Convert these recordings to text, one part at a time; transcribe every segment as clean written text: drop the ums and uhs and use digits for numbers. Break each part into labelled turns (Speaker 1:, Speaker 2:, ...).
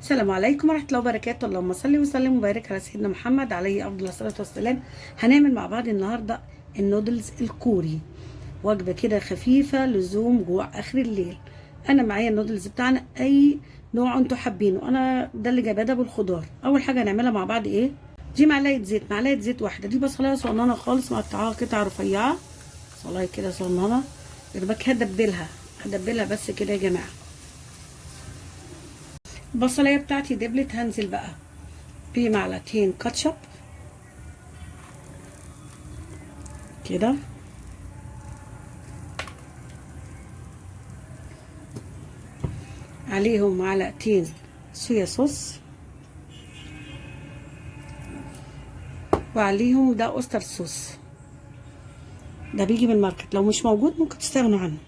Speaker 1: السلام عليكم ورحمة الله وبركاته. اللهم صل وسلم وبارك على سيدنا محمد عليه أفضل الصلاة والسلام. هنعمل مع بعض النهاردة النودلز الكوري، وجبة كده خفيفة لزوم جوع آخر الليل. أنا معايا النودلز بتاعنا أي نوع أنتوا حابينه، أنا ده اللي جايباه ده بالخضار. أول حاجة هنعملها مع بعض إيه؟ دي معلقة زيت واحدة، دي بصلاية صغننة خالص مقطعاها قطع رفيعة، بصلاية كده صغننة. يبقى هدبلها بس كده يا جماعة. البصلايه بتاعتي دبلت، هنزل بقى بمعلقتين كاتشب كده، عليهم معلقتين صويا صوص، وعليهم ده اوستر صوص، ده بيجي من الماركت، لو مش موجود ممكن تستغنوا عنه.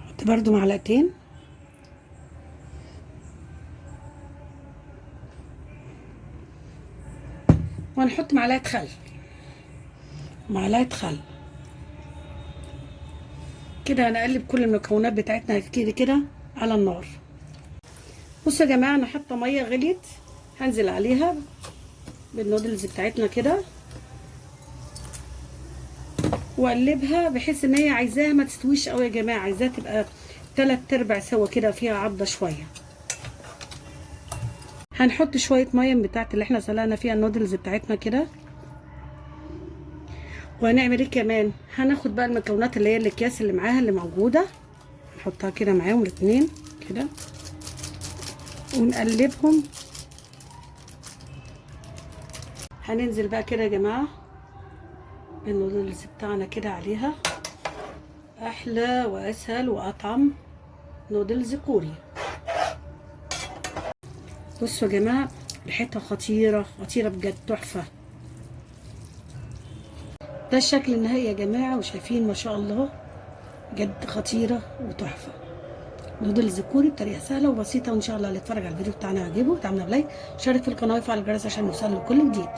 Speaker 1: حط برضو معلقتين، وهنحط معلقه خل كده. هنقلب كل المكونات بتاعتنا كده على النار. بصوا يا جماعه، انا حاطه ميه غليت، هنزل عليها بالنودلز بتاعتنا كده واقلبها بحيث ان هي عايزاها ما تستويش قوي يا جماعه، عايزاها تبقى 3/4 سوا كده، فيها عضه شويه. هنحط شويه ميه من بتاعت اللي احنا سلقنا فيها النودلز بتاعتنا كده. وهنعمل ايه كمان؟ هناخد بقى المكونات اللي هي الاكياس اللي معاها اللي موجوده، نحطها كده معاهم الاتنين كده ونقلبهم. هننزل بقى كده يا جماعه النودلز بتاعنا كده عليها، احلى واسهل واطعم نودلز كوري. بصوا يا جماعه، ريحتها خطيره بجد، تحفه. ده الشكل النهائي يا جماعه، وشايفين ما شاء الله بجد خطيره وتحفه. نودلز كوري بطريقه سهله وبسيطه، وان شاء الله اللي يتفرج على الفيديو بتاعنا يعجبه. تعملنا بلايك، شارك في القناه وفعل الجرس عشان يوصل له كل جديد.